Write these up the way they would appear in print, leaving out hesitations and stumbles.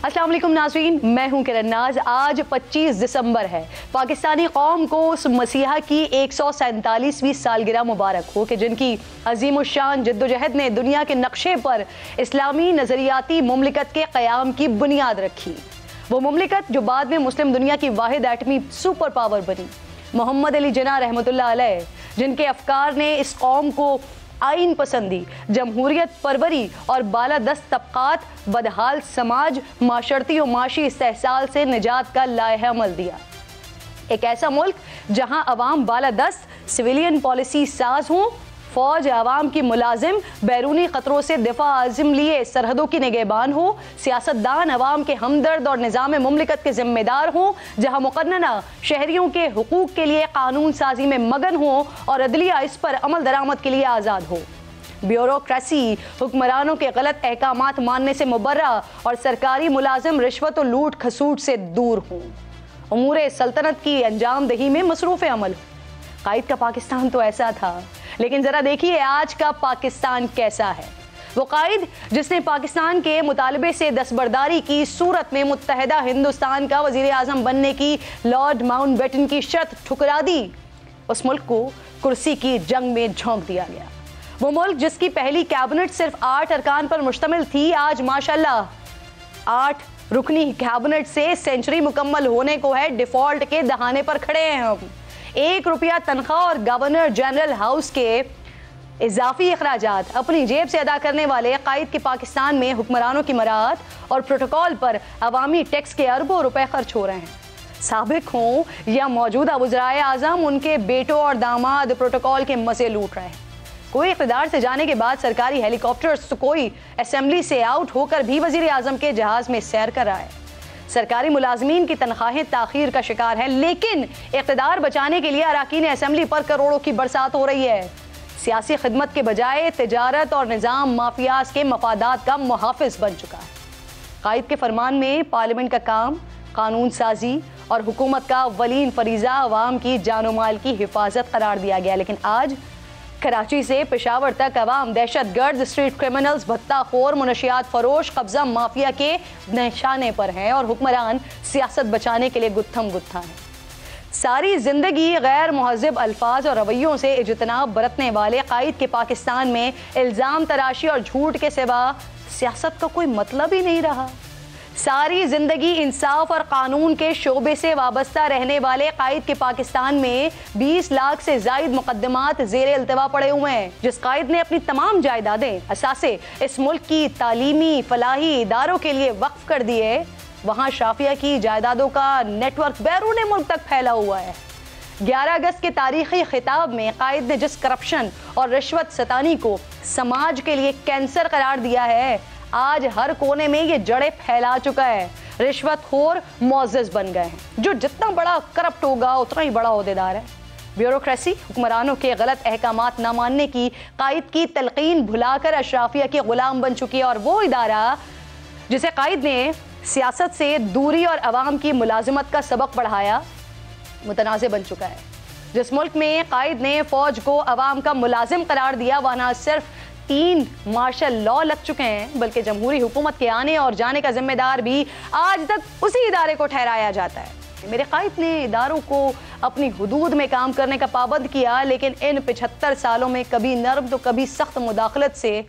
अस्सलाम वालेकुम नाज़रीन, मैं हूं किरण नाज। आज 25 दिसंबर है। पाकिस्तानी कौम को उस मसीहा की 147वीं सालगिरह मुबारक हो कि जिनकी अजीम शान जद्दोजहद ने दुनिया के नक्शे पर इस्लामी नज़रियाती मुमलिकत के क़याम की बुनियाद रखी। वो मुमलिकत जो बाद में मुस्लिम दुनिया की वाहिद एटमी सुपर पावर बनी। मोहम्मद अली जिन्ना रहमतुल्लाह अलैह, जिनके अफकार ने इस कौम को आइन पसंदी, जमहूरियत परवरी और बालादस्त तबकात, बदहाल समाज, माशरती और माशी इस्तेहसाल से निजात का लाइहा अमल दिया। एक ऐसा मुल्क जहां अवाम बालादस्त सिविलियन पॉलिसी साज हों, फौज अवाम की मुलाजिम, बैरूनी खतरों से दिफा आज़िम लिए सरहदों की निगहबान हो, सियासतदान अवाम के हमदर्द और निज़ाम मुमलिकत के जिम्मेदार हों, जहाँ मुकन्नना शहरियों के हुकूक के लिए कानून साजी में मगन हो और अदलिया इस पर अमल दरामद के लिए आज़ाद हो। ब्यूरोक्रेसी हुक्मरानों के गलत अहकामात मानने से मुबर्रा और सरकारी मुलाजिम रिश्वत और लूट खसूट से दूर हों। उमूर सल्तनत की अंजाम दही में मसरूफ़ अमल हो। कायद का पाकिस्तान तो ऐसा था, लेकिन जरा देखिए आज का पाकिस्तान कैसा है। वो कायद जिसने पाकिस्तान के मुतालबे से दस्तबरदारी की सूरत में मुत्तहदा हिंदुस्तान का वजीर आजम बनने की लॉर्ड माउंटबेटन की शर्त ठुकरा दी, उस मुल्क को कुर्सी की जंग में झोंक दिया गया। वो मुल्क जिसकी पहली कैबिनेट सिर्फ 8 अरकान पर मुश्तमिल थी, आज माशाल्लाह 8 रुकनी कैबिनेट से सेंचुरी मुकम्मल होने को है। डिफॉल्ट के दहाने पर खड़े हैं हम। 1 रुपया तनख्वाह और गवर्नर जनरल हाउस के इजाफी अखराजात अपनी जेब से अदा करने वाले कायद के पाकिस्तान में हुक्मरानों की मराहत और प्रोटोकॉल पर अवामी टैक्स के अरबों रुपए खर्च हो रहे हैं। साबिक हों या मौजूदा वज़राए आज़म, उनके बेटों और दामाद प्रोटोकॉल के मजे लूट रहे हैं। कोई इक़्तिदार से जाने के बाद सरकारी हेलीकॉप्टर्स तो कोई असेंबली से आउट होकर भी वज़ीर आज़म के जहाज में सैर कर रहा है। सरकारी मुलाजमीन की तनख्वाहें ताखीर का शिकार है, लेकिन इक़्तिदार बचाने के लिए अराकीन असेंबली पर करोड़ों की बरसात हो रही है। सियासी खिदमत के बजाय तिजारत और निज़ाम माफियाज के मफादात का मुहाफिज बन चुका है। कायद के फरमान में पार्लियामेंट का काम कानून साजी और हुकूमत का अव्वलीन फरीज़ा अवाम की जानो माल की हिफाजत करार दिया गया, लेकिन आज कराची से पेशावर तक अवाम दहशत गर्द, स्ट्रीट क्रिमिनल्स, भत्ताखोर, मुनशियात फरोश, कब्जा माफिया के निशाने पर हैं और हुक्मरान सियासत बचाने के लिए गुत्थम गुत्था हैं। सारी जिंदगी गैर मुहज़्ज़िब अल्फाज और रवैयों से इज्तनाब बरतने वाले कायद के पाकिस्तान में इल्ज़ाम तराशी और झूठ के सिवा सियासत का कोई मतलब ही नहीं रहा। सारी जिंदगी इंसाफ और कानून के शोबे से वाबस्ता रहने वाले कायद के पाकिस्तान में 20 लाख से जायद मुकदमात ज़ेरे इल्तिवा पड़े हुए हैं। जिस कायद ने अपनी तमाम जायदादें, असासे इस मुल्क की तालीमी फलाही इदारों के लिए वक्फ कर दिए, वहाँ शाफिया की जायदादों का नेटवर्क बैरून मुल्क तक फैला हुआ है। 11 अगस्त के तारीखी खिताब में कायद ने जिस करप्शन और रिश्वत सतानी को समाज के लिए कैंसर करार दिया है, आज हर कोने में ये जड़ें फैला चुका है। रिश्वतखोर मुअज़्ज़ज़ बन गए हैं। जो जितना बड़ा करप्ट होगा उतना ही बड़ा ओहदेदार है। ब्यूरोक्रेसी हुक्मरानों के गलत अहकामात न मानने की कायद की तलकीन भुलाकर अशराफिया के गुलाम बन चुकी है, और वो इदारा जिसे कायद ने सियासत से दूरी और अवाम की मुलाजिमत का सबक पढ़ाया, मुतनाज़े बन चुका है। जिस मुल्क में कायद ने फौज को अवाम का मुलाजिम करार दिया, वहाँ न सिर्फ 3 मार्शल लॉ लग चुके हैं, बल्कि जमहूरी हुकूमत के आने और जाने का जिम्मेदार भी आज तक उसी इदारे को ठहराया जाता है। मेरे कायद ने इदारों को अपनी हुदूद में काम करने का पाबंद किया, लेकिन इन 75 सालों में कभी नर्म तो कभी सख्त मुदाखलत से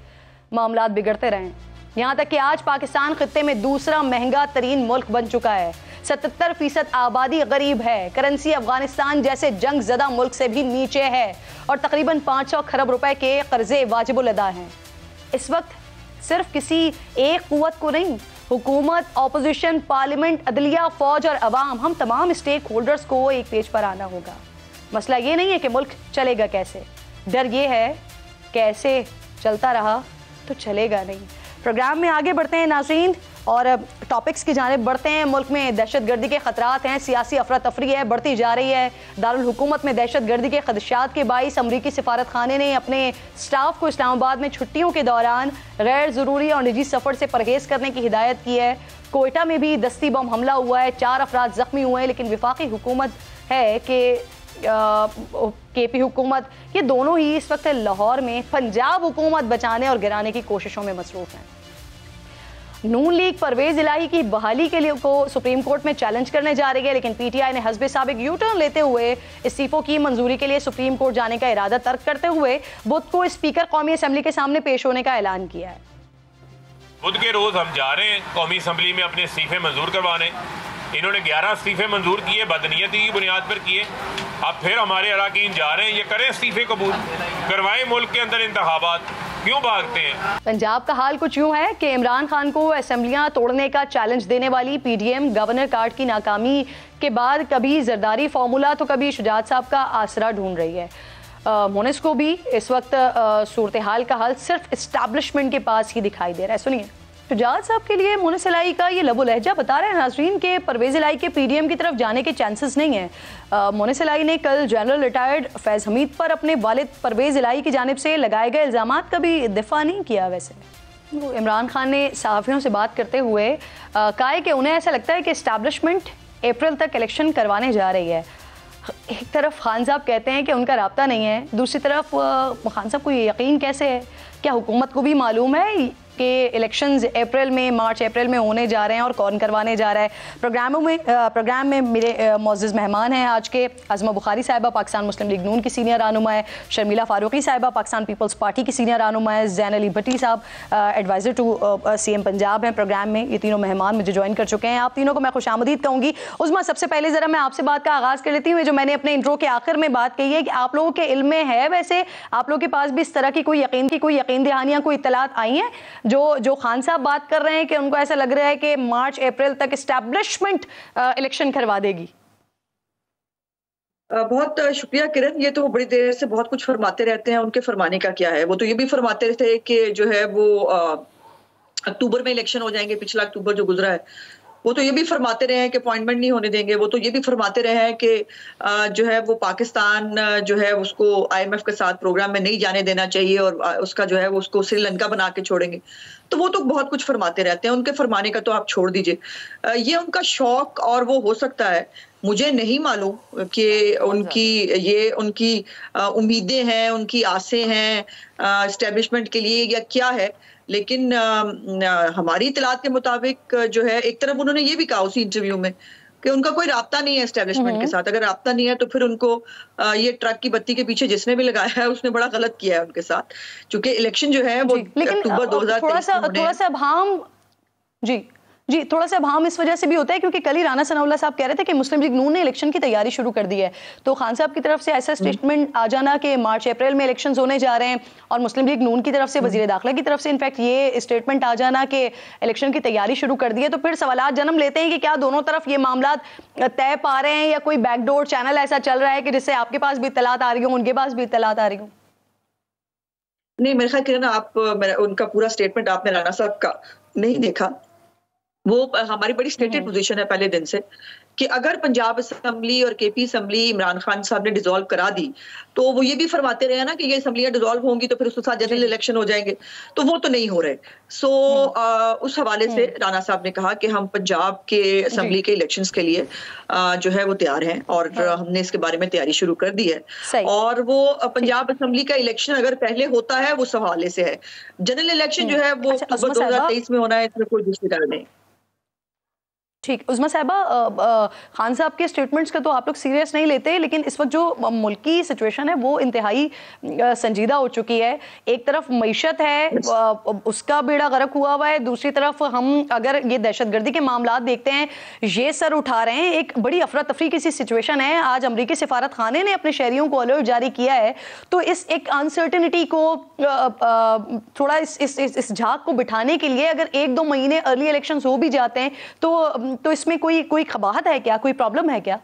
मामलात बिगड़ते रहे। यहाँ तक कि आज पाकिस्तान खित्ते में दूसरा महंगा तरीन मुल्क बन चुका है। 77% आबादी गरीब है। करेंसी अफगानिस्तान जैसे जंग ज़दा मुल्क से भी नीचे है और तकरीबन 500 खरब रुपए के कर्जे वाजिबुल अदा हैं। इस वक्त सिर्फ किसी एक कुव्वत को नहीं, हुकूमत, ऑपोजिशन, पार्लियामेंट, अदलिया, फौज और अवाम, हम तमाम स्टेक होल्डर्स को एक पेज पर आना होगा। मसला ये नहीं है कि मुल्क चलेगा कैसे, डर ये है कैसे चलता रहा तो चलेगा नहीं। प्रोग्राम में आगे बढ़ते हैं नाज़रीन और टॉपिक्स की जानिब बढ़ते हैं। मुल्क में दहशत गर्दी के खतरात हैं, सियासी अफरा तफरी है, बढ़ती जा रही है। दारुल हुकूमत में दहशत गर्दी के खदशात के बाइस अमरीकी सिफारत खाने ने अपने स्टाफ को इस्लामाबाद में छुट्टियों के दौरान गैर ज़रूरी और निजी सफ़र से परहेज़ करने की हिदायत की है। कोयटा में भी दस्ती बम हमला हुआ है, 4 अफराद ज़ख्मी हुए हैं, लेकिन वफाकी हुकूमत है कि केपी हुकूमत, ये दोनों ही इस वक्त लाहौर में पंजाब हुकूमत बचाने और गिराने की कोशिशों में मसरूफ़ हैं। नून लीग परवेज इलाही की बहाली के लिए को सुप्रीम कोर्ट में चैलेंज करने जा रही है, लेकिन पीटीआई ने हस्बे साबिक यू टर्न लेते हुए इस्तीफों की मंजूरी के लिए सुप्रीम कोर्ट जाने का इरादा तर्क करते हुए बुध को स्पीकर कौमी असेंबली के सामने पेश होने का ऐलान किया है। बुध के रोज हम जा रहे हैं कौमी असेंबली में अपने इस्तीफे मंजूर करवाने। इन्होंने 11 इस्तीफे मंजूर किए, बदनीयती की बुनियाद पर किए। अब फिर हमारे अरकान जा रहे हैं, ये करें इस्तीफे कबूल, करवाएं मुल्क के अंदर इंतखाबात, क्यों भागते हैं। पंजाब का हाल कुछ यूं है कि इमरान खान को असेंबलियां तोड़ने का चैलेंज देने वाली पीडीएम गवर्नर कार्ड की नाकामी के बाद कभी जरदारी फार्मूला तो कभी शुजात साहब का आसरा ढूंढ रही है। मोनिस को भी इस वक्त सूरत हाल का हल सिर्फ इस्टेब्लिशमेंट के पास ही दिखाई दे रहा है। सुनिए, शुजात साहब के लिए मोनिस इलाही का ये लबो लहजा बता रहे हैं नाजरीन के परवेज इलाही के पीडीएम की तरफ जाने के चांसेस नहीं है। मोनिस इलाही ने कल जनरल रिटायर्ड फैज हमीद पर अपने वालिद परवेज इलाही की जानिब से लगाए गए इल्जामात का भी दिफा नहीं किया। वैसे इमरान खान ने सहाफ़ियों से बात करते हुए कहा है कि उन्हें ऐसा लगता है कि इस्टेब्लिशमेंट अप्रैल तक इलेक्शन करवाने जा रही है। एक तरफ खान साहब कहते हैं कि उनका राब्ता नहीं है, दूसरी तरफ खान साहब को ये यकीन कैसे है? क्या हुकूमत को भी मालूम है कि इलेक्शंस अप्रैल में, मार्च अप्रैल में होने जा रहे हैं और कौन करवाने जा रहा है? प्रोग्राम में मेरे मोअज़्ज़ज़ मेहमान हैं आज के आज़मा बुखारी साहिबा पाकिस्तान मुस्लिम लीग नून की सीनियर रहनुमा है, शर्मिला फारूकी साहिबा पाकिस्तान पीपल्स पार्टी की सीनियर रहनुमा है, ज़ैन अली भट्टी साहब एडवाइज़र टू सीएम पंजाब हैं प्रोग्राम में। ये तीनों मेहमान मुझे ज्वाइन कर चुके हैं। आप तीनों को मैं खुशामदीद कहूँगी। उस्मा, सबसे पहले ज़रा मैं आपसे बात का आगाज़ कर लेती हूँ, जो मैंने अपने इंट्रो के आखिर में बात कही है कि आप लोगों के इल्म में है, वैसे आप लोगों के पास भी इस तरह की कोई यकीन दहानियाँ, कोई इत्तलात आई हैं जो खान साहब बात कर रहे हैं कि उनको ऐसा लग रहा है कि मार्च अप्रैल तक एस्टैब्लिशमेंट इलेक्शन करवा देगी? बहुत शुक्रिया किरण। ये तो बड़ी देर से बहुत कुछ फरमाते रहते हैं, उनके फरमाने का क्या है। वो तो ये भी फरमाते थे कि जो है वो अक्टूबर में इलेक्शन हो जाएंगे, पिछला अक्टूबर जो गुजरा है। वो तो ये भी फरमाते रहे हैं कि अपॉइंटमेंट नहीं होने देंगे। वो तो ये भी फरमाते रहे हैं कि जो है वो पाकिस्तान जो है उसको आईएमएफ के साथ प्रोग्राम में नहीं जाने देना चाहिए और उसका जो है वो उसको श्रीलंका बना के छोड़ेंगे। तो वो तो बहुत कुछ फरमाते रहते हैं, उनके फरमाने का तो आप छोड़ दीजिए। ये उनका शौक और वो हो सकता है, मुझे नहीं मालूम कि उनकी उम्मीदें हैं, उनकी आसें हैं एस्टेब्लिशमेंट के लिए या क्या है। लेकिन हमारी इतलात के मुताबिक जो है, एक तरफ उन्होंने ये भी कहा उसी इंटरव्यू में कि उनका कोई राब्ता नहीं है एस्टेब्लिशमेंट के साथ। अगर राब्ता नहीं है तो फिर उनको ये ट्रक की बत्ती के पीछे जिसने भी लगाया है उसने बड़ा गलत किया है उनके साथ, क्योंकि इलेक्शन जो है वो अक्टूबर 2023 थोड़ा सा भाम इस वजह से भी होता है क्योंकि कल ही राना सनाउल्लाह साहब कह रहे थे कि मुस्लिम लीग नून ने इलेक्शन की तैयारी शुरू कर दी है। तो खान साहब की तरफ से ऐसा स्टेटमेंट आ जाना कि मार्च अप्रैल में इलेक्शंस होने जा रहे हैं और मुस्लिम लीग नून की तरफ से वजीर दाखिला की तरफ से इनफैक्ट ये स्टेटमेंट आ जाना कि इलेक्शन की तैयारी शुरू कर दी है, तो फिर सवालात जन्म लेते हैं कि क्या दोनों तरफ ये मामला तय पा रहे हैं या कोई बैकडोर चैनल ऐसा चल रहा है कि जिससे आपके पास भी इत्तलात आ रही हो, उनके पास भी इत्तलात आ रही हो? नहीं, मेरे ख्याल किरण आप उनका पूरा स्टेटमेंट आपने राना साहब का नहीं देखा। वो हमारी बड़ी स्टेटेड पोजीशन है पहले दिन से कि अगर पंजाब असेंबली और केपी असेंबली इमरान खान साहब ने डिसॉल्व करा दी तो वो ये भी फरमाते रहे ना कि ये असेंबलियां डिसॉल्व होंगी तो फिर उसके साथ जनरल इलेक्शन हो जाएंगे, तो वो तो नहीं हो रहे। सो उस हवाले से राना साहब ने कहा कि हम पंजाब के असेंबली के इलेक्शंस के लिए जो है वो तैयार हैं और हमने इसके बारे में तैयारी शुरू कर दी है। और वो पंजाब असेंबली का इलेक्शन अगर पहले होता है वो इस हवाले से है, जनरल इलेक्शन जो है वो अक्टूबर 2023 में होना है, इसमें कोई दूसरी कारण नहीं। ठीक, उस्मा साहिबा, खान साहब के स्टेटमेंट्स का तो आप लोग सीरियस नहीं लेते, लेकिन इस वक्त जो मुल्की सिचुएशन है वो इंतहाई संजीदा हो चुकी है। एक तरफ मईशत है, उसका बेड़ा गर्क हुआ हुआ है, दूसरी तरफ हम अगर ये दहशतगर्दी के मामला देखते हैं ये सर उठा रहे हैं। एक बड़ी अफरा तफरी की सी सिचुएशन है। आज अमरीकी सिफारत खाने ने अपने शहरियों को अलर्ट जारी किया है, तो इस एक अनसर्टेनिटी को थोड़ा इस झाग को बिठाने के लिए अगर 1-2 महीने अर्ली इलेक्शन हो भी जाते हैं तो इसमें कोई खबाहत है क्या, कोई प्रॉब्लम है क्या?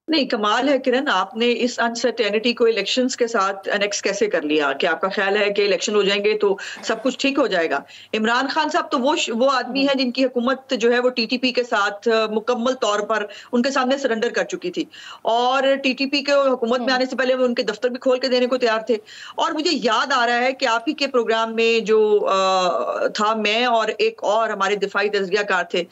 नहीं, कमाल है किरण, आपने इस अनसर्टेनिटी को इलेक्शंस के साथ अनेक्स कैसे कर लिया कि आपका ख्याल है कि इलेक्शन हो जाएंगे तो सब कुछ ठीक हो जाएगा। इमरान खान साहब तो वो आदमी है जिनकी हुकूमत जो है वो टीटीपी के साथ मुकम्मल तौर पर उनके सामने सरेंडर कर चुकी थी और टीटीपी के हुकूमत में आने से पहले वो उनके दफ्तर भी खोल के देने को तैयार थे। और मुझे याद आ रहा है कि आप ही के प्रोग्राम में जो था, मैं और एक और हमारे दिफाई तजरियाकार थे,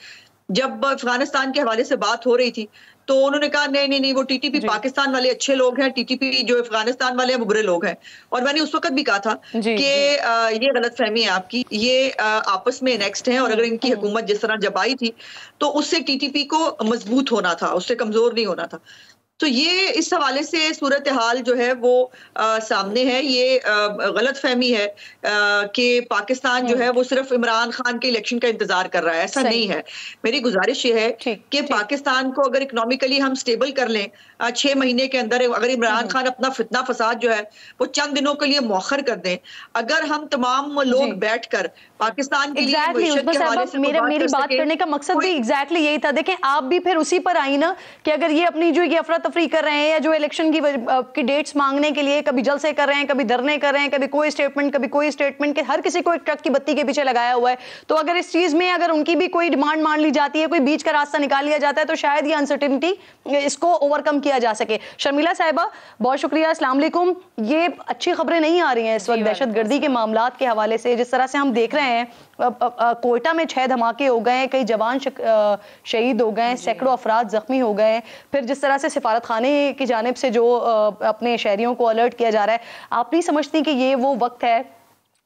जब अफगानिस्तान के हवाले से बात हो रही थी तो उन्होंने कहा नहीं नहीं नहीं, वो टीटीपी पाकिस्तान वाले अच्छे लोग हैं, टीटीपी जो अफगानिस्तान वाले हैं वो बुरे लोग हैं। और मैंने उस वक्त भी कहा था कि ये गलतफहमी है आपकी, ये आपस में नेक्स्ट है, और अगर इनकी हुकूमत जिस तरह जब आई थी तो उससे टीटीपी को मजबूत होना था, उससे कमजोर नहीं होना था। तो ये इस हवाले से सूरत हाल जो है वो सामने है। ये गलत फहमी है कि पाकिस्तान जो है वो सिर्फ इमरान खान के इलेक्शन का इंतजार कर रहा है, ऐसा नहीं है। मेरी गुजारिश ये है कि पाकिस्तान को अगर इकोनॉमिकली हम स्टेबल कर लें 6 महीने के अंदर, अगर इमरान खान अपना फितना फसाद जो है वो चंद दिनों के लिए मौखर कर दें, अगर हम तमाम लोग बैठकर पाकिस्तान के लिए मेरी बात करने का मकसद भी एग्जैक्टली यही था। देखें आप भी फिर उसी पर आई ना कि अगर ये अपनी जो ये अफरा तफरी कर रहे हैं या जो इलेक्शन की डेट्स मांगने के लिए कभी जलसे कर रहे हैं, कभी धरने कर रहे हैं, कभी कोई स्टेटमेंट के हर किसी को एक ट्रक की बत्ती के पीछे लगाया हुआ है, तो अगर इस चीज में अगर उनकी भी कोई डिमांड मान ली जाती है, कोई बीच का रास्ता निकाल लिया जाता है, तो शायद ये अनसर्टेनिटी इसको ओवरकम किया जा सके। शर्मिला साहिबा बहुत शुक्रिया, अस्सलाम वालेकुम। ये अच्छी खबरें नहीं आ रही हैं इस वक्त दहशतगर्दी के मामलात के हवाले से। जिस तरह से हम देख रहे हैं कोयटा में 6 धमाके हो गए हैं, कई जवान शहीद हो गए हैं, सैकड़ों अफराद जख्मी हो गए हैं। फिर जिस तरह से सिफारत खाने की जानिब से जो अपने शहरियों को अलर्ट किया जा रहा है, आप नहीं समझती कि ये वो वक्त है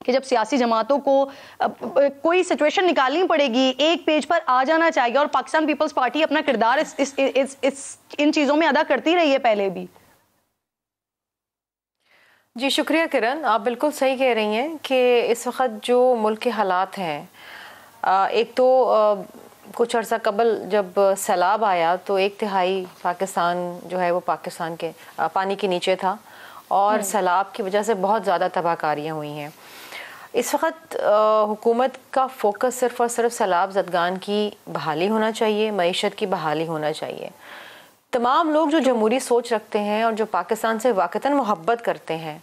कि जब सियासी जमातों को कोई सिचुएशन निकालनी पड़ेगी, एक पेज पर आ जाना चाहिए, और पाकिस्तान पीपल्स पार्टी अपना किरदार इन चीज़ों में अदा करती रही है पहले भी? जी शुक्रिया किरण, आप बिल्कुल सही कह रही हैं कि इस वक्त जो मुल्क के हालात हैं, एक तो कुछ अर्सा कबल जब सैलाब आया तो 1/3 पाकिस्तान जो है वो पाकिस्तान के पानी के नीचे था, और सैलाब की वजह से बहुत ज़्यादा तबाहकारियाँ हुई हैं। इस वक्त हुकूमत का फोकस सिर्फ़ और सिर्फ सैलाब ज़दगान की बहाली होना चाहिए, मईशत की बहाली होना चाहिए। तमाम लोग जो जमहूरी सोच रखते हैं और जो पाकिस्तान से वाक़तन मोहब्बत करते हैं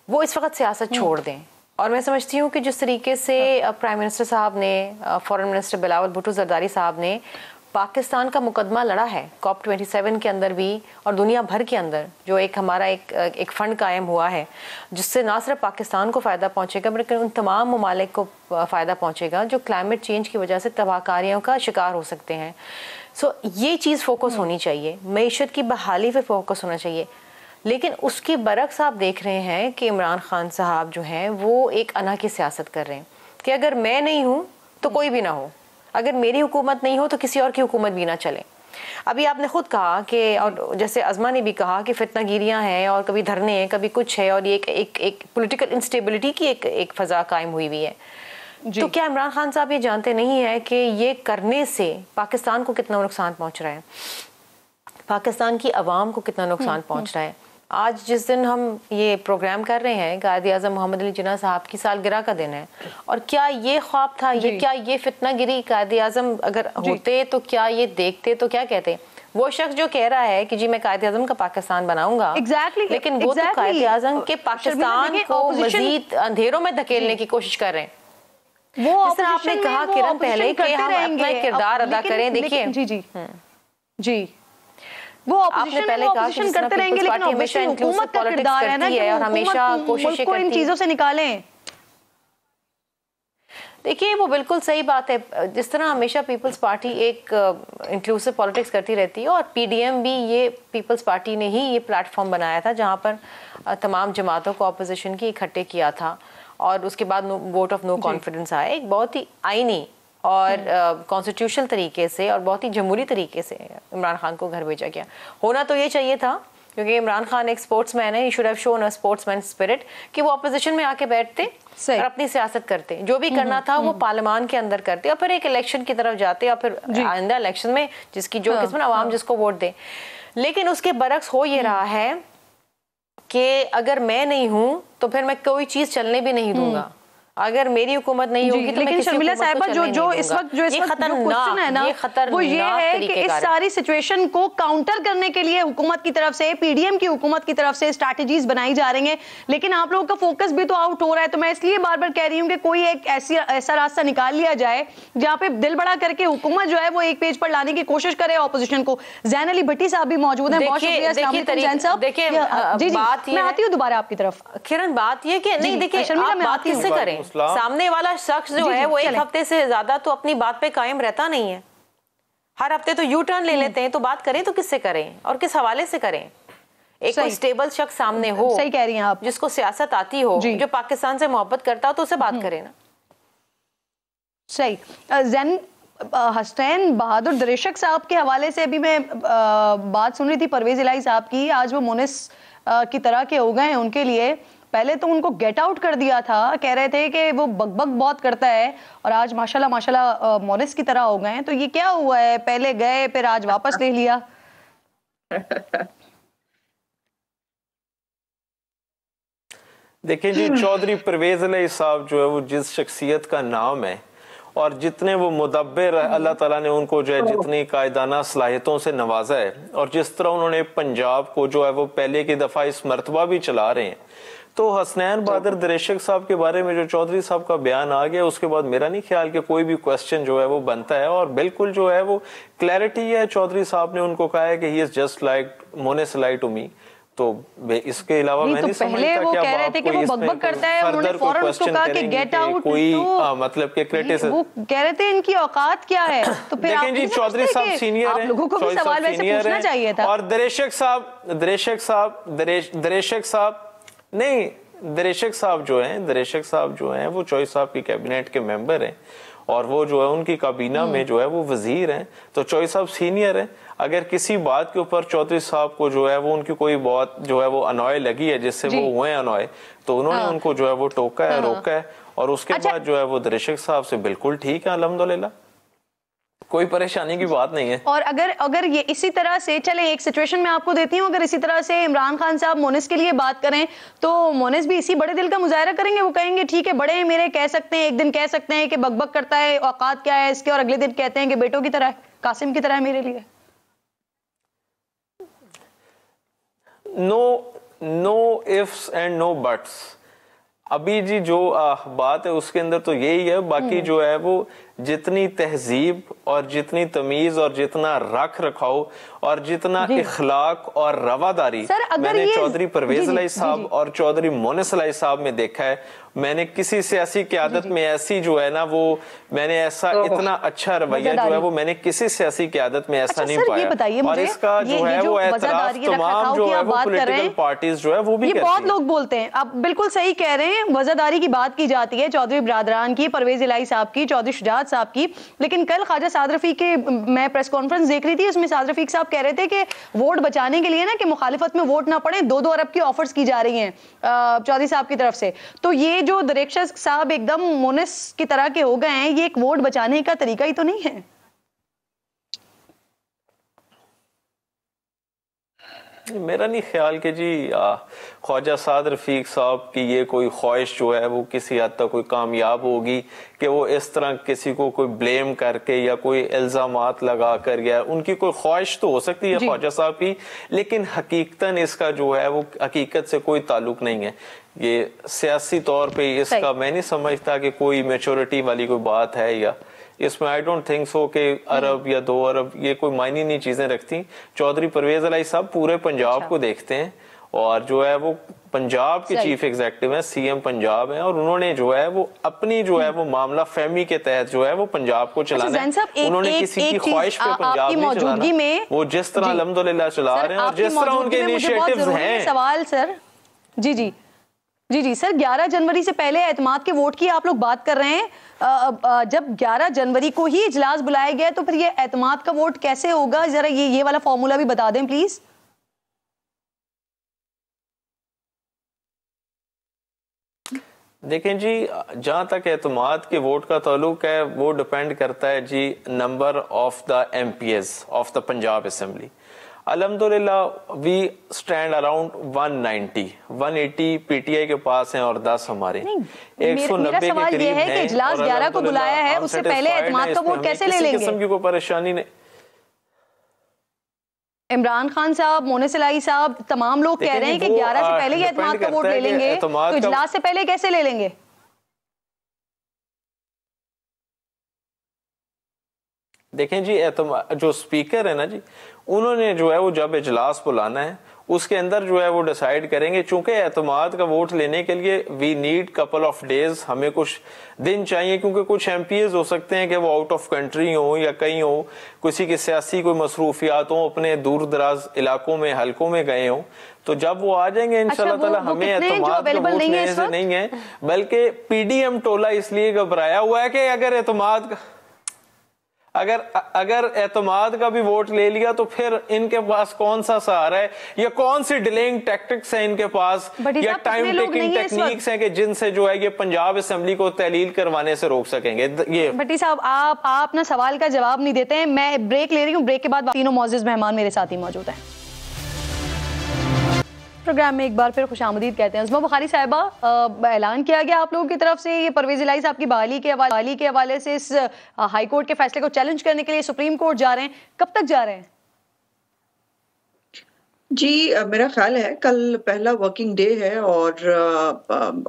वो इस वक्त सियासत छोड़ दें। और मैं समझती हूँ कि जिस तरीके से प्राइम मिनिस्टर साहब ने, फॉरेन मिनिस्टर बिलावल भुट्टो ज़रदारी साहब ने पाकिस्तान का मुकदमा लड़ा है COP27 के अंदर भी और दुनिया भर के अंदर, जो एक हमारा एक फ़ंड कायम हुआ है जिससे ना सिर्फ पाकिस्तान को फ़ायदा पहुँचेगा बल्कि उन तमाम ममालिक को फ़ायदा पहुँचेगा जो क्लाइमेट चेंज की वजह से तबाहकारियों का शिकार हो सकते हैं। सो ये चीज़ फोकस होनी चाहिए, मईशत की बहाली पे फोकस होना चाहिए। लेकिन उसके बरक्स आप देख रहे हैं कि इमरान खान साहब जो हैं वो एक अना की सियासत कर रहे हैं कि अगर मैं नहीं हूँ तो कोई भी ना हो, अगर मेरी हुकूमत नहीं हो तो किसी और की हुकूमत भी ना चले। अभी आपने खुद कहा कि, और जैसे अज़मा ने भी कहा कि फितनागिरियाँ हैं और कभी धरने हैं, कभी कुछ है, और ये एक पॉलिटिकल इंस्टेबिलिटी की एक फ़ज़ा कायम हुई हुई है। तो क्या इमरान खान साहब ये जानते नहीं है कि ये करने से पाकिस्तान को कितना नुकसान पहुँच रहा है, पाकिस्तान की आवाम को कितना नुकसान पहुँच रहा है? आज जिस दिन हम ये प्रोग्राम कर रहे हैं, कायद-ए-आज़म मोहम्मद अली जिन्ना साहब की सालगिरह का दिन है, और क्या ये ख्वाब था, ये क्या ये फितनागिरी कायद-ए-आज़म अगर होते तो क्या ये देखते तो क्या कहते? वो शख्स जो कह रहा है कि जी मैं कायद-ए-आज़म का पाकिस्तान बनाऊंगा, लेकिन वो तो कायद-ए-आज़म के पाकिस्तान को मजीद अंधेरों में धकेलने की कोशिश कर रहे हैं। वो जिस तरह आपने कहा किरण पहले कि हम अपना किरदार अदा करें, देखिए जी वो आपने पहले ऑपोजिशन करते रहेंगे, लेकिन हमेशा हुकूमत का किरदार है ना कि और हमेशा कोशिश को इन चीजों से निकालें। देखिए वो बिल्कुल सही बात है, जिस तरह हमेशा पीपल्स पार्टी एक इंक्लूसिव पॉलिटिक्स करती रहती है, और पीडीएम भी ये पीपल्स पार्टी ने ही ये प्लेटफॉर्म बनाया था जहाँ पर तमाम जमातों को अपोजिशन की इकट्ठे किया था, और उसके बाद वोट ऑफ नो कॉन्फिडेंस आया, एक बहुत ही आईनी और कॉन्स्टिट्यूशनल तरीके से और बहुत ही जमहूरी तरीके से इमरान खान को घर भेजा गया। होना तो ये चाहिए था क्योंकि इमरान खान एक स्पोर्ट्समैन है, he should have shown a sportsman spirit कि वो अपोजिशन में आके बैठते और अपनी सियासत करते, जो भी करना था वो पार्लियामान के अंदर करते और फिर एक इलेक्शन की तरफ जाते और फिर आइंदा इलेक्शन में जिसकी जो किस्मत आवाम जिसको वोट दे। लेकिन उसके बरक्स हो ये रहा है कि अगर मैं नहीं हूं तो फिर मैं कोई चीज चलने भी नहीं दूंगा, अगर मेरी हुकूमत नहीं होगी तो लेकिन शर्मिला साहिबा जो इस वक्त जो क्वेश्चन है ना वो ये है कि इस सारी सिचुएशन को काउंटर करने के लिए हुकूमत की तरफ से, पीडीएम की हुकूमत की तरफ से स्ट्रैटेजीज बनाई जा रही हैं, लेकिन आप लोगों का फोकस भी तो आउट हो रहा है। तो मैं इसलिए बार बार कह रही हूँ कि कोई एक ऐसा रास्ता निकाल लिया जाए जहाँ पे दिल बड़ा करके हुकूमत जो है वो एक पेज पर लाने की कोशिश करे ऑपोजिशन को। जैन अली भट्टी साहब भी मौजूद है, बहुत शुक्रिया। देखिए मैं आती हूँ दोबारा आपकी तरफ। किरण बात ये कि नहीं, देखिए आप बात किससे करें, सामने वाला शख्स जो है वो एक हफ्ते से ज्यादा तो अपनी बात पे कायम रहता नहीं है। हर हफ्ते तो यू टर्न ले लेते हैं, तो बात करें तो किससे करें और किस हवाले से करें? एक कोई स्टेबल शख्स सामने हो, सही कह रही हैं आप, जिसको सियासत आती हो, जो पाकिस्तान से मोहब्बत करता हो, तो उससे बात करें ना। सही। जैन हसनैन बहादुर दरेशक साहब के हवाले से अभी मैं बात सुन रही थी परवेज इलाही साहब की। आज वो मुनिस की तरह के हो गए हैं। उनके लिए पहले तो उनको गेट आउट कर दिया था, कह रहे थे कि वो बकबक बहुत करता है, और आज माशाल्लाह माशाल्लाह मुनिस की तरह हो गए हैं। तो ये क्या हुआ है, पहले गए फिर आज वापस ले लिया? देखिए जी, चौधरी परवेज इलाही साहब जो है वो जिस शख्सियत का नाम है और जितने वो मुदब्बिर अल्लाह ताला ने उनको जो है जितनी कायदाना सलाहियतों से नवाजा है, और जिस तरह उन्होंने पंजाब को जो है वो पहले की दफा इस मरतबा भी चला रहे हैं, तो हसनैन बहादुर दरेशक साहब के बारे में जो चौधरी साहब का बयान आ गया, उसके बाद मेरा नहीं ख्याल कि कोई भी क्वेश्चन जो है वो बनता है, और बिल्कुल जो है वो क्लैरिटी है। चौधरी साहब ने उनको कहा है कि he is just like monas like to me. तो इसके अलावा मैं नहीं समझता वो कह रहे थे कि वो बकबक करता है, उन्होंने फौरन उसको कहा कि गेट आउट, कोई मतलब के क्रिटिसिज्म, वो कह रहे थे इनकी औकात क्या है। तो फिर देखें जी, चौधरी साहब सीनियर हैं, आप लोगों को भी सवाल वैसे पूछना चाहिए था। और दरेशक साहब जो हैं वो चॉइस साहब की कैबिनेट के मेंबर हैं, और वो जो है उनकी काबीना में जो है वो वजीर हैं। तो चॉइस साहब सीनियर हैं। अगर किसी बात के ऊपर चौधरी साहब को जो है वो उनकी कोई बात जो है वो अनॉय लगी है, जिससे वो हुए अनॉय, तो उन्होंने उनको जो है वो टोका है, रोका है, और उसके बाद जो है वो दरेशक साहब से बिल्कुल ठीक है, अल्हम्दुलिल्लाह, कोई परेशानी की बात नहीं है। और अगर ये इसी तरह से चले, एक सिचुएशन में आपको देती हूँ, अगर इसी तरह से इमरान खान साहब मोनिस के लिए बात करें, तो मोनिस भी इसी बड़े दिल का मुजाहरा करेंगे। वो कहेंगे ठीक है, बड़े मेरे कह सकते हैं, एक दिन कह सकते हैं कि बकबक करता है, औकात क्या है इसके, और अगले दिन कहते हैं कि बेटों की तरह है, कासिम की तरह है मेरे लिए। No ifs and no buts. अभी जी जो बात है उसके अंदर तो यही है, बाकी जो है वो जितनी तहजीब और जितनी तमीज और जितना रख रखाव और जितना इखलाक और रवादारी मैंने चौधरी परवेज इलाही साहब और चौधरी मोनिस इलाही साहब में देखा है, मैंने किसी सियासी क़यादत में ऐसी जो है ना वो मैंने ऐसा इतना अच्छा रवैया जो है वो मैंने किसी सियासी क़यादत में ऐसा नहीं पाया। और इसका जो है वो एतराफ तमाम जो है वो पॉलिटिकल पार्टीज जो है वो भी बहुत लोग बोलते हैं। आप बिल्कुल सही कह रहे हैं, वजादारी की बात की जाती है चौधरी बिरादरान की, परवेज इलाही साहब की, चौधरी शुजात साहब की, लेकिन कल ख्वाजा साद रफीक के मैं प्रेस कॉन्फ्रेंस देख रही थी, उसमें साद रफीक साहब कह रहे थे कि वोट बचाने के लिए ना कि मुखालिफत में वोट ना पड़े, 2-2 अरब की ऑफर्स की जा रही हैं चौधरी साहब की तरफ से। तो ये जो दरेशक साहब एकदम मोनिस की तरह के हो गए हैं, ये एक वोट बचाने का तरीका ही तो नहीं है। मेरा नहीं ख्याल कि जी ख्वाजा साद रफीक साहब की ये कोई ख्वाहिश जो है वो किसी हद तक कोई कामयाब होगी कि वो इस तरह किसी को कोई ब्लेम करके या कोई इल्जामात लगा कर, या उनकी कोई ख्वाहिश तो हो सकती है ख्वाजा साहब की, लेकिन हकीकतन इसका जो है वो हकीकत से कोई ताल्लुक नहीं है। ये सियासी तौर पे इसका मैं नहीं समझता कि कोई मैच्योरिटी वाली कोई बात है, या इसमें आई डोंट थिंक सो कि अरब या 2 अरब ये कोई मायने नहीं चीजें रखती। चौधरी परवेज इलाही साहब पूरे पंजाब को देखते हैं, और जो है वो पंजाब के चीफ एग्जीक्यूटिव हैं, सीएम पंजाब हैं, और उन्होंने जो है वो अपनी जो है वो मामला फहमी के तहत जो है वो पंजाब को चलाना है। उन्होंने किसी की ख्वाहिश पे पंजाब नहीं चलाना, वो जिस तरह अल्हम्दुलिल्लाह चला रहे हैं और जिस तरह उनके इनिशिएटिव्स हैं। सवाल सर जी सर, 11 जनवरी से पहले एतमाद के वोट की आप लोग बात कर रहे हैं। जब 11 जनवरी को ही इजलास बुलाया गया तो फिर ये एतमाद का वोट कैसे होगा? जरा ये वाला फॉर्मूला भी बता दें प्लीज। देखें जी, जहां तक एतमाद के वोट का ताल्लुक है वो डिपेंड करता है जी number of the MPs of the Punjab assembly. अल्हम्दुलिल्लाह वी स्टैंड अराउंड 180 पीटीआई के पास हैं और 10 हमारे 190 के करीब हैं। कि इजलास 11 को बुलाया है, उससे पहले एतमाद का वोट कैसे ले लेंगे? किसी किस्म की कोई परेशानी नहीं। इमरान खान साहब, मोनिस इलाही साहब, तमाम लोग कह रहे हैं कि 11 से पहले ही एतमाद का वोट ले लेंगे, तो इजलास से पहले कैसे ले लेंगे? देखें जी, जो स्पीकर है ना जी, उन्होंने जो है वो जब इजलास बुलाना है उसके अंदर जो है वो डिसाइड करेंगे। चूंकि एतमाद का वोट लेने के लिए we need couple of days, हमें कुछ दिन चाहिए, क्योंकि कुछ एमपीएस हो सकते हैं कि वो आउट ऑफ कंट्री हो या कहीं हो, किसी की सियासी कोई मसरूफियात हो, अपने दूर दराज इलाकों में हलकों में गए हो, तो जब वो आ जाएंगे इंशाल्लाह ताला हमें एतमाद का वोट लेने से नहीं है, बल्कि पीडीएम टोला इसलिए घबराया हुआ है कि अगर एतमाद का भी वोट ले लिया तो फिर इनके पास कौन सा सहारा है, या कौन सी डिलेइंग टैक्टिक्स है इनके पास, या टाइम टेकिंग टेक्निक्स हैं कि जिनसे जो है ये पंजाब असेंबली को तहलील करवाने से रोक सकेंगे। ये भट्टी साहब आप ना सवाल का जवाब नहीं देते हैं। मैं ब्रेक ले रही हूँ, ब्रेक के बाद तीनों मौजूद मेहमान मेरे साथ ही मौजूद हैं। प्रोग्राम में एक बार फिर खुशामदीद कहते हैं। उस्मा बुखारी साहिबा, ऐलान किया गया आप लोगों की तरफ से ये परवेज इलाही साहब की बहाली के हवाले से इस हाई कोर्ट के फैसले को चैलेंज करने के लिए सुप्रीम कोर्ट जा रहे हैं, कब तक जा रहे हैं? जी, मेरा ख्याल है कल पहला वर्किंग डे है और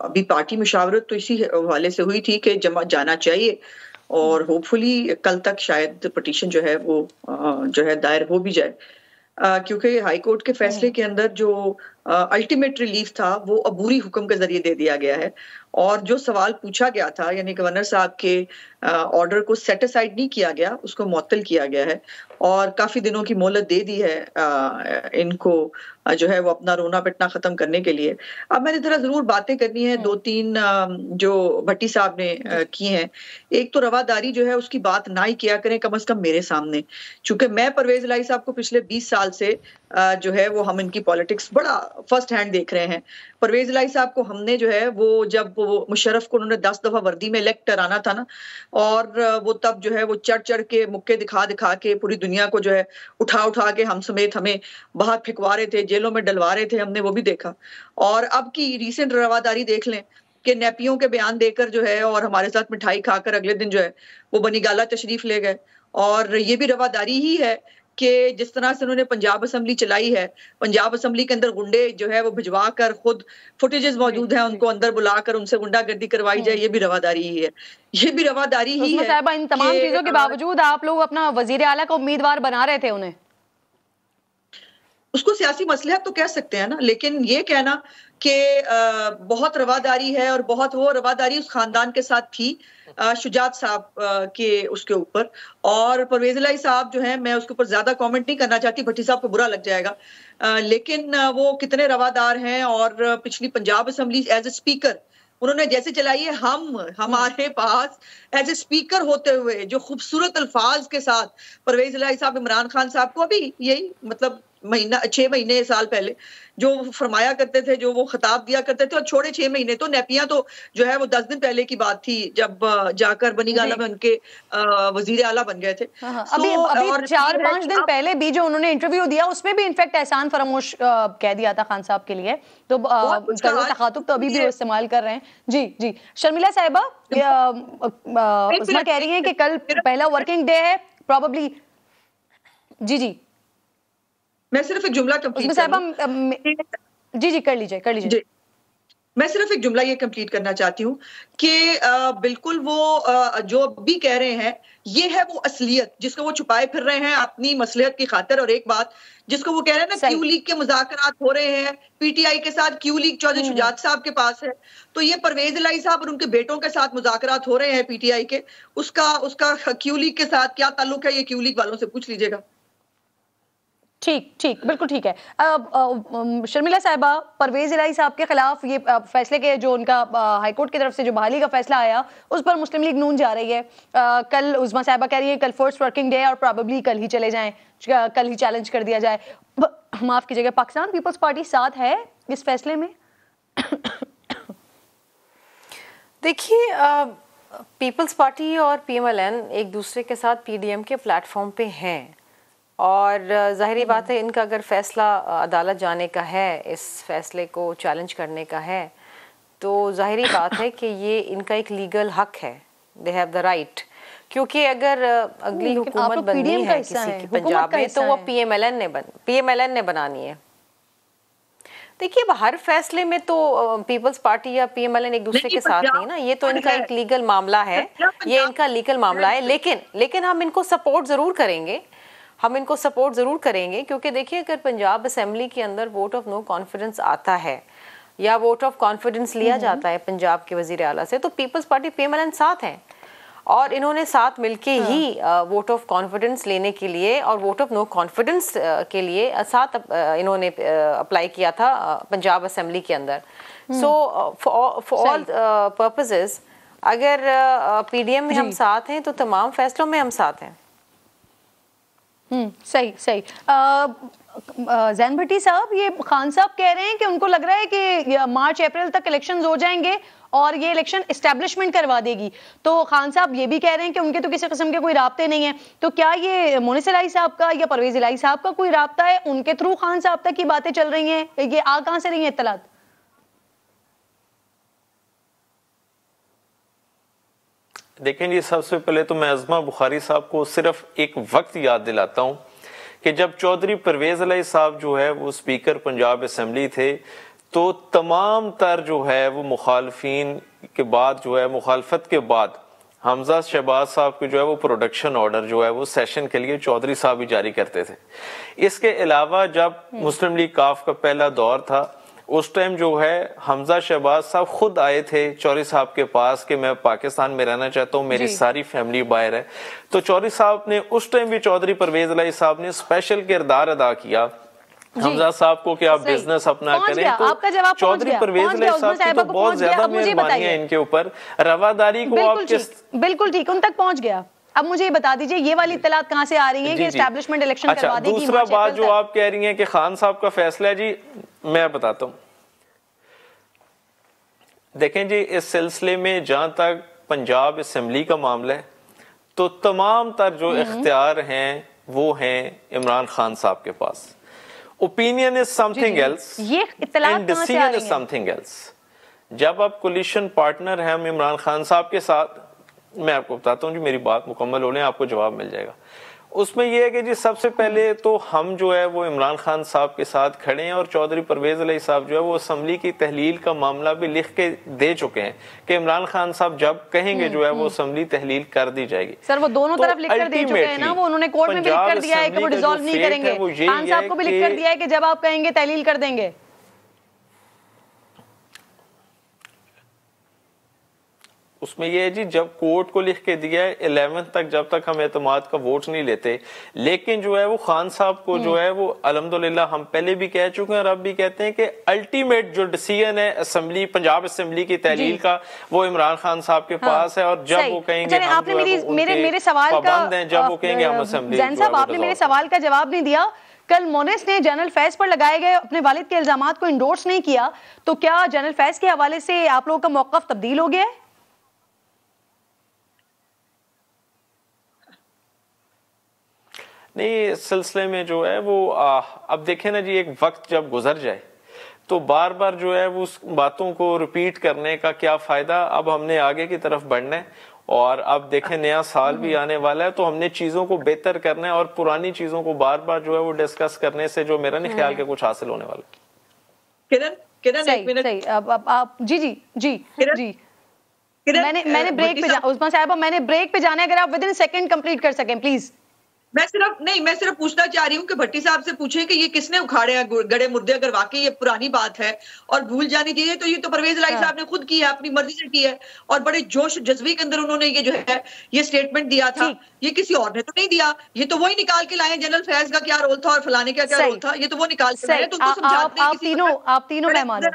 अभी पार्टी मुशावरत तो इसी हवाले से हुई थी कि जमा जाना चाहिए और होपफुली कल तक शायद पिटीशन जो है वो जो है दायर हो भी जाए, क्योंकि हाई कोर्ट के फैसले के अंदर जो अल्टीमेट रिलीफ था वो अबूरी हुक्म के जरिए दे दिया गया है और जो सवाल पूछा गया था यानी गवर्नर साहब के ऑर्डर को सेटिसाइड नहीं किया गया, उसको मुअत्तल किया गया है और काफी दिनों की मोहलत दे दी है इनको जो है वो अपना रोना पिटना खत्म करने के लिए। अब मैंने जरा जरूर बातें करनी है, दो तीन जो भट्टी साहब ने की हैं। एक तो रवादारी जो है उसकी बात ना ही किया करें कम से कम मेरे सामने, चूंकि मैं परवेज इलाही साहब को पिछले 20 साल से जो है वो हम इनकी पॉलिटिक्स बड़ा फर्स्ट हैंड देख रहे हैं। परवेज इलाही साहब को हमने जो है वो जब वो मुशर्रफ को उन्होंने 10 दफा वर्दी में इलेक्ट कराना था ना, और वो तब जो है वो चढ़ चढ़ के मुक्के दिखा दिखा के पूरी दुनिया को जो है उठा के हम समेत हमें बाहर फिकवा रहे थे, जेलों में डलवा रहे थे, हमने वो भी देखा। और अब की रिसेंट रवादारी देख लें कि नेपियों के बयान देकर जो है और हमारे साथ मिठाई खाकर अगले दिन जो है वो बनीगाला तशरीफ ले गए। और ये भी रवादारी ही है कि जिस तरह से उन्होंने पंजाब असेंबली चलाई है, पंजाब असेंबली के अंदर गुंडे जो है वो भिजवा कर, खुद फुटेजेस मौजूद हैं, उनको अंदर बुलाकर उनसे गुंडागर्दी करवाई जाए, ये भी रवादारी ही है। ये भी रवादारी ही है। साहिबा, इन तमाम चीजों के बावजूद आप लोग अपना वजीर आला का उम्मीदवार बना रहे थे उन्हें। उसको सियासी मसलहत तो कह सकते हैं ना, लेकिन ये कहना कि बहुत रवादारी है और बहुत वो रवादारी उस खानदान के साथ थी शुजात साहब के उसके ऊपर, और परवेज इलाही साहब जो है मैं उसके ऊपर ज्यादा कमेंट नहीं करना चाहती, भट्टी साहब को बुरा लग जाएगा, लेकिन वो कितने रवादार हैं। और पिछली Punjab assembly as a speaker उन्होंने जैसे चलाई है, हमारे पास एज ए स्पीकर होते हुए जो खूबसूरत अल्फाज के साथ परवेज इलाही साहब इमरान खान साहब को अभी यही मतलब 6 महीने साल पहले जो फरमाया करते थे, जो वो खिताब दिया करते थे, और छोड़े 6 महीने तो नेपियां तो जो है वो 10 दिन पहले की बात थी जब जाकर बनीगाला में उनके वजीर आला बन गए थे। अभी 4-5 दिन पहले भी जो उन्होंने इंटरव्यू दिया उसमें भी इनफैक्ट एहसान फरामोश कह दिया था खान साहब के लिए, तो तखातुब तो अभी भी वो इस्तेमाल कर रहे हैं। जी जी, शर्मिला साहिबा, उस्मा कह रही हैं कि कल पहला वर्किंग डे है प्रॉबली। जी जी, मैं सिर्फ एक जुमला कंप्लीट जी कर लीजिए। मैं सिर्फ एक जुमला ये कंप्लीट करना चाहती हूँ कि बिल्कुल वो जो भी कह रहे हैं ये है वो असलियत जिसको वो छुपाए फिर रहे हैं अपनी मसलहत की खातिर। और एक बात जिसको वो कह रहे हैं ना, क्यू लीग के मुज़ाकरात हो रहे हैं पीटीआई के साथ, क्यू लीग चौधरी शुजात साहब के पास है, तो ये परवेज इलाही साहब और उनके बेटों के साथ मुज़ाकरात हो रहे हैं पीटीआई के, उसका क्यू लीग के साथ क्या ताल्लुक है ये क्यू लीग वालों से पूछ लीजिएगा। ठीक, बिल्कुल ठीक है। शर्मिला साहिबा, परवेज इलाही साहब के खिलाफ ये फैसले के जो उनका हाईकोर्ट की तरफ से जो बहाली का फैसला आया उस पर मुस्लिम लीग नून जा रही है। कल उस्मा साहिबा कह रही है कल फर्स्ट वर्किंग डे और प्रोबेबली कल ही चले जाएं, कल ही चैलेंज कर दिया जाए। माफ कीजिएगा, पाकिस्तान पीपल्स पार्टी साथ है इस फैसले में? देखिए, पीपल्स पार्टी और पीएमएलएन एक दूसरे के साथ पीडीएम के प्लेटफॉर्म पे हैं और ज़ाहिरी बात है इनका अगर फ़ैसला अदालत जाने का है, इस फैसले को चैलेंज करने का है, तो ज़ाहिरी बात है कि ये इनका एक लीगल हक है, दे हैव द राइट। क्योंकि अगर अगली हुकूमत बननी है किसी की पंजाब में तो वो पीएमएलएन ने बनानी है। देखिए, हर फैसले में तो पीपल्स पार्टी या पीएमएलएन एक दूसरे के साथ नहीं ना, ये तो इनका एक लीगल मामला है, ये इनका लीगल मामला है। लेकिन हम इनको सपोर्ट ज़रूर करेंगे, हम इनको सपोर्ट ज़रूर करेंगे, क्योंकि देखिए अगर पंजाब असेंबली के अंदर वोट ऑफ नो कॉन्फिडेंस आता है या वोट ऑफ कॉन्फिडेंस लिया जाता है पंजाब के वज़ीर आला से, तो पीपल्स पार्टी PMLN साथ हैं और इन्होंने साथ मिलके ही वोट ऑफ कॉन्फिडेंस लेने के लिए और वोट ऑफ नो कॉन्फिडेंस के लिए साथ इन्होंने अप्लाई किया था पंजाब असेंबली के अंदर। सो फॉर ऑल पर्पसेस अगर PDM में हम साथ हैं तो तमाम फैसलों में हम साथ हैं। सही सही। जैन भट्टी साहब, ये खान साहब कह रहे हैं कि उनको लग रहा है कि मार्च अप्रैल तक इलेक्शंस हो जाएंगे और ये इलेक्शन एस्टेब्लिशमेंट करवा देगी। तो खान साहब ये भी कह रहे हैं कि उनके तो किसी किस्म के कोई राब्ते नहीं है। तो क्या ये मोनिस इलाही साहब का या परवेज इलाही साहब का कोई राब्ता है, उनके थ्रू खान साहब तक की बातें चल रही हैं, ये आ कहां से रही है इत्तलात? देखें जी, सबसे पहले तो मैं अज़मा बुखारी साहब को सिर्फ एक वक्त याद दिलाता हूं कि जब चौधरी परवेज इलाही साहब जो है वो स्पीकर पंजाब असेंबली थे, तो तमाम तर जो है वो मुखालफीन के बाद जो है मुखालफत के बाद हमजा शहबाज साहब के जो है वो प्रोडक्शन ऑर्डर जो है वो सेशन के लिए चौधरी साहब ही जारी करते थे। इसके अलावा जब मुस्लिम लीग काफ का पहला दौर था, उस टाइम जो है हमजा शहबाज साहब खुद आए थे चौधरी साहब के पास कि मैं पाकिस्तान में रहना चाहता हूँ, मेरी सारी फैमिली बाहर है। तो चौधरी साहब ने उस टाइम भी चौधरी परवेज इलाही साहब ने स्पेशल किरदार अदा किया हमजा साहब को कि आप बिजनेस अपना करें। तो चौधरी परवेज इलाही साहब की तो बहुत ज्यादा मेहरबानी है इनके ऊपर, रवादारी को आप बिल्कुल ठीक उन तक पहुंच गया। अब मुझे ये बता दीजिए ये वाली इत्तलात कहां से आ रही है कि एस्टैब्लिशमेंट इलेक्शन करवा देगी? दूसरा बात जो आप कह रही हैं कि खान साहब का फैसला है, जी मैं बताता हूं। देखें जी, इस सिलसिले में जहां तक पंजाब असेंबली का मामला है तो तमाम तर जो इख्तियार हैं वो हैं इमरान खान साहब के पास। Opinion is something else and decision is something else. जब आप कोलिशन पार्टनर हैं हम इमरान खान साहब के साथ, मैं आपको बताता हूँ जी, मेरी बात मुकम्मल होने आपको जवाब मिल जाएगा। उसमें यह है कि जी सबसे पहले तो हम जो है वो इमरान खान साहब के साथ खड़े हैं और चौधरी परवेज इलाही साहब जो है वो असम्बली की तहलील का मामला भी लिख के दे चुके हैं कि इमरान खान साहब जब कहेंगे जो है वो असम्बली तहलील कर दी जाएगी। सर वो दोनों तरफ लिख कर दे चुके हैं ना, वो उन्होंने कोर्ट में भी लिख कर दिया है कि वो डिसॉल्व नहीं करेंगे। खान साहब को भी लिख कर दिया है कि जब आप कहेंगे तहलील कर देंगे। उसमें यह है जी, जब कोर्ट को लिख के दिया है 11 तक, जब तक हम एतमाद का वोट नहीं लेते, लेकिन जो है वो खान साहब को जो है वो अल्हम्दुलिल्लाह हम पहले भी कह चुके हैं और अब भी कहते हैं कि अल्टीमेट जो डिसीजन है असेंबली पंजाब असेंबली की तहलील का वो इमरान खान साहब के पास है। और जब वो कहेंगे मेरे सवाल का जब वो कहेंगे हम असेंबली। जैन साहब आपने मेरे सवाल का जवाब नहीं दिया। कल मोनिस ने जनरल फैज पर लगाए गए अपने वालिद के इल्जामात को इंडोर्स नहीं किया, तो क्या जनरल फैज के हवाले से आप लोगों का मौक़िफ़ तब्दील हो गया है? नहीं, इस सिलसिले में जो है वो अब देखें ना जी, एक वक्त जब गुजर जाए तो बार बार जो है वो उस बातों को रिपीट करने का क्या फायदा। अब हमने आगे की तरफ बढ़ना है और अब देखें नया साल भी आने वाला है, तो हमने चीजों को बेहतर करना है और पुरानी चीजों को बार बार जो है वो डिस्कस करने से जो मेरा नहीं ख्याल के कुछ हासिल होने वाला। किरण एक मिनट। सही, आप जी जी जी जी मैंने ब्रेक पे उस्मा साहब मैंने ब्रेक पे जाना है, अगर आप विद इन सेकंड कंप्लीट कर सकें प्लीज। मैं सिर्फ पूछना चाह रही हूँ कि भट्टी साहब से पूछें कि ये किसने उखाड़े हैं गड़े मुर्दे, अगर वाकई ये पुरानी बात है और भूल जानी चाहिए तो ये तो परवेज इलाही साहब ने खुद की है, अपनी मर्जी से की है और बड़े जोश जज्बे के अंदर उन्होंने ये जो है ये स्टेटमेंट दिया था। ये किसी और ने तो नहीं दिया, ये तो वही निकाल के लाए जनरल फैज का क्या रोल था और फलाने का क्या रोल था, ये तो वो निकाल के लाए। तो आप तीनों मेहमानों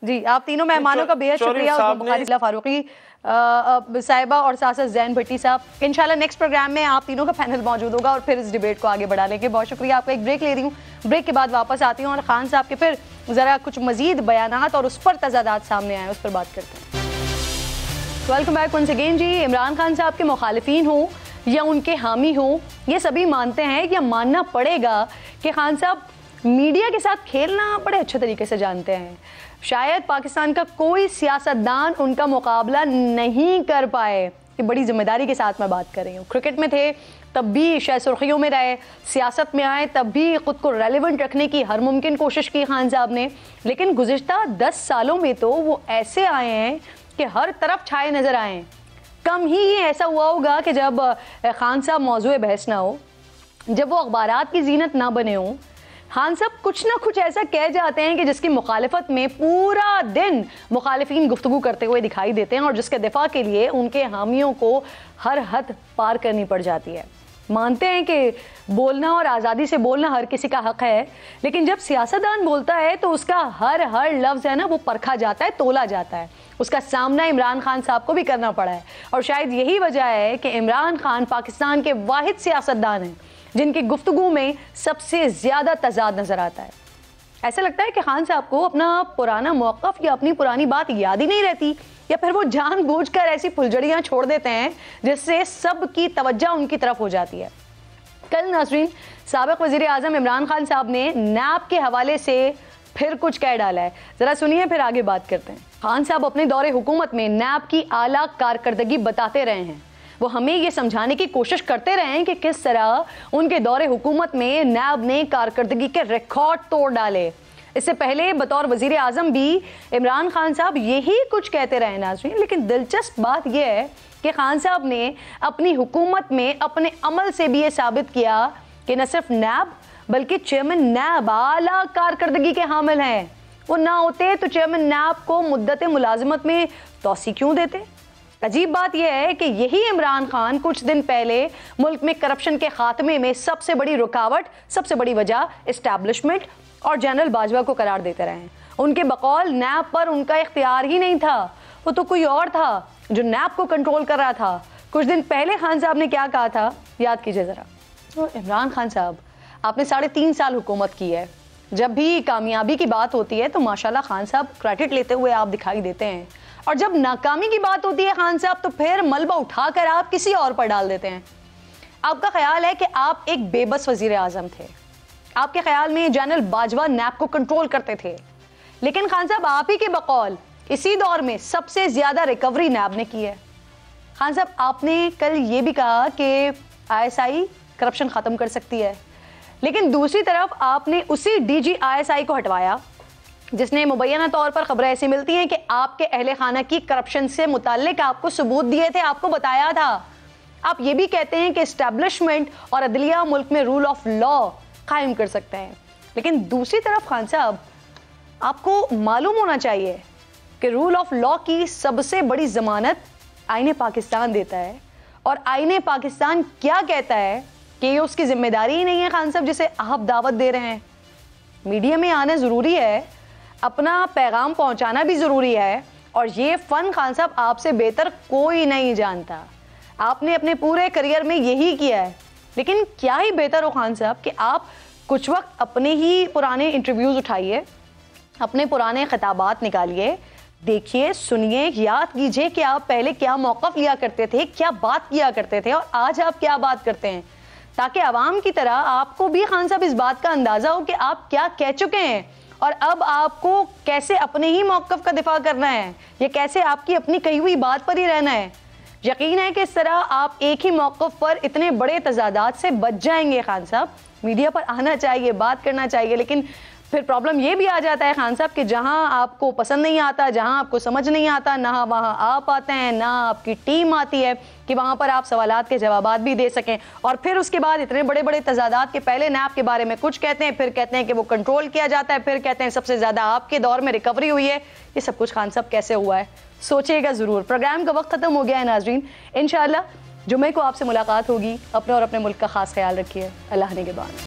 जी, आप तीनों मेहमानों का बेहद शुक्रिया, फारूकी साहिबा और साथ जैन भट्टी साहब। इंशाल्लाह नेक्स्ट प्रोग्राम में आप तीनों का पैनल मौजूद होगा और फिर इस डिबेट को आगे बढ़ाने के बहुत शुक्रिया आपका। एक ब्रेक ले रही हूँ, ब्रेक के बाद वापस आती हूँ और खान साहब के फिर जरा कुछ मजीद बयानात और उस पर तजादात सामने आए उस पर बात करते हैं। वेलकम बैक वंस अगेन जी। इमरान खान साहब के मुखालिफिन हों या उनके हामी हों, ये सभी मानते हैं या मानना पड़ेगा कि खान साहब मीडिया के साथ खेलना बड़े अच्छे तरीके से जानते हैं। शायद पाकिस्तान का कोई सियासतदान उनका मुकाबला नहीं कर पाए। ये बड़ी जिम्मेदारी के साथ मैं बात कर रही हूँ। क्रिकेट में थे तब भी शायद सुर्खियों में रहे, सियासत में आए तब भी खुद को रेलेवेंट रखने की हर मुमकिन कोशिश की खान साहब ने, लेकिन गुज़िश्ता 10 सालों में तो वो ऐसे आए हैं कि हर तरफ छाए नजर आए। कम ही ऐसा हुआ होगा कि जब खान साहब मौजूए बहस ना हो जब वो अखबारात की जीनत ना बने हों, खान साहब कुछ ना कुछ ऐसा कह जाते हैं कि जिसकी मुखालिफत में पूरा दिन मुखालिफिन गुफ्तगू करते हुए दिखाई देते हैं और जिसके दिफा के लिए उनके हामियों को हर हद पार करनी पड़ जाती है। मानते हैं कि बोलना और आज़ादी से बोलना हर किसी का हक है, लेकिन जब सियासतदान बोलता है तो उसका हर लफ्ज़ है ना वो परखा जाता है, तोला जाता है। उसका सामना इमरान खान साहब को भी करना पड़ा है और शायद यही वजह है कि इमरान खान पाकिस्तान के वाहिद सियासतदान हैं जिनकी गुफ्तगू में सबसे ज़्यादा तजाद नज़र आता है। ऐसा लगता है कि खान साहब को अपना पुराना मौक़िफ़ या अपनी पुरानी बात याद ही नहीं रहती, या फिर वो जानबूझकर ऐसी फुलझड़ियाँ छोड़ देते हैं जिससे सबकी तवज्जो उनकी तरफ हो जाती है। कल नाज़रीन, साबिक़ वज़ीर आज़म इमरान खान साहब ने नैब के हवाले से फिर कुछ कह डाला है। ज़रा सुनिए, फिर आगे बात करते हैं। खान साहब अपने दौरे हुकूमत में नैब की आला कारकर्दगी बताते रहे हैं। वो हमें ये समझाने की कोशिश करते रहे हैं कि किस तरह उनके दौरे हुकूमत में नैब ने कारकर्दगी के रिकॉर्ड तोड़ डाले। इससे पहले बतौर वज़ीर आज़म भी इमरान खान साहब यही कुछ कहते रहे नाज़रीन, लेकिन दिलचस्प बात यह है कि खान साहब ने अपनी हुकूमत में अपने अमल से भी ये साबित किया कि न सिर्फ नैब बल्कि चेयरमैन नैब आला कारकर्दगी के हामिल हैं। वो ना होते तो चेयरमैन नैब को मुद्दत मुलाजमत में तोसी क्यों देते। अजीब बात यह है कि यही इमरान खान कुछ दिन पहले मुल्क में करप्शन के खात्मे में सबसे बड़ी रुकावट, सबसे बड़ी वजह इस्टेब्लिशमेंट और जनरल बाजवा को करार देते रहे हैं। उनके बकौल नैब पर उनका इख्तियार ही नहीं था, वो तो कोई और था जो नैब को कंट्रोल कर रहा था। कुछ दिन पहले खान साहब ने क्या कहा था, याद कीजिए ज़रा। तो इमरान खान साहब, आपने 3.5 साल हुकूमत की है। जब भी कामयाबी की बात होती है तो माशाल्लाह खान साहब क्रेडिट लेते हुए आप दिखाई देते हैं, और जब नाकामी की बात होती है खान साहब तो फिर मलबा उठाकर आप किसी और पर डाल देते हैं। आपका ख्याल है कि आप एक बेबस वजीर आजम थे। आपके ख्याल में जनरल बाजवा नैब को कंट्रोल करते थे, लेकिन खान साहब आप ही के बकौल इसी दौर में सबसे ज्यादा रिकवरी नैब ने की है। खान साहब, आपने कल ये भी कहा कि ISI करप्शन खत्म कर सकती है, लेकिन दूसरी तरफ आपने उसी DG ISI को हटवाया जिसने मुबैना तौर पर खबरें ऐसी मिलती हैं कि आपके अहले खाना की करप्शन से मुताल्लिक आपको सबूत दिए थे, आपको बताया था। आप ये भी कहते हैं कि एस्टैब्लिशमेंट और अदलिया मुल्क में रूल ऑफ लॉ कायम कर सकते हैं, लेकिन दूसरी तरफ खान साहब, आपको मालूम होना चाहिए कि रूल ऑफ लॉ की सबसे बड़ी जमानत आईने पाकिस्तान देता है, और आईने पाकिस्तान क्या कहता है कि ये उसकी जिम्मेदारी ही नहीं है खान साहब जिसे आप दावत दे रहे हैं। मीडिया में आना ज़रूरी है, अपना पैगाम पहुंचाना भी ज़रूरी है, और ये फ़न खान साहब आपसे बेहतर कोई नहीं जानता। आपने अपने पूरे करियर में यही किया है, लेकिन क्या ही बेहतर हो खान साहब कि आप कुछ वक्त अपने ही पुराने इंटरव्यूज़ उठाइए, अपने पुराने खिताबात निकालिए, देखिए, सुनिए, याद कीजिए कि आप पहले क्या मौक़िफ़ लिया करते थे, क्या बात किया करते थे, और आज आप क्या बात करते हैं, ताकि आवाम की तरह आपको भी खान साहब इस बात का अंदाज़ा हो कि आप क्या कह चुके हैं और अब आपको कैसे अपने ही मौक़िफ़ का दिफा करना है, या कैसे आपकी अपनी कही हुई बात पर ही रहना है। यकीन है कि इस तरह आप एक ही मौक़िफ़ पर इतने बड़े तजादात से बच जाएंगे। खान साहब, मीडिया पर आना चाहिए, बात करना चाहिए, लेकिन फिर प्रॉब्लम ये भी आ जाता है खान साहब कि जहां आपको पसंद नहीं आता, जहां आपको समझ नहीं आता, ना वहां आप आते हैं, ना आपकी टीम आती है कि वहां पर आप सवालात के जवाबात भी दे सकें। और फिर उसके बाद इतने बड़े बड़े तजादात के पहले नैब के बारे में कुछ कहते हैं, फिर कहते हैं कि वो कंट्रोल किया जाता है, फिर कहते हैं सबसे ज़्यादा आपके दौर में रिकवरी हुई है। ये सब कुछ खान साहब कैसे हुआ है, सोचिएगा ज़रूर। प्रोग्राम का वक्त ख़त्म हो गया है नाजरीन, इंशाअल्लाह जुम्मे को आपसे मुलाकात होगी। अपने और अपने मुल्क का खास ख्याल रखिए। अल्लाह ने के बाद।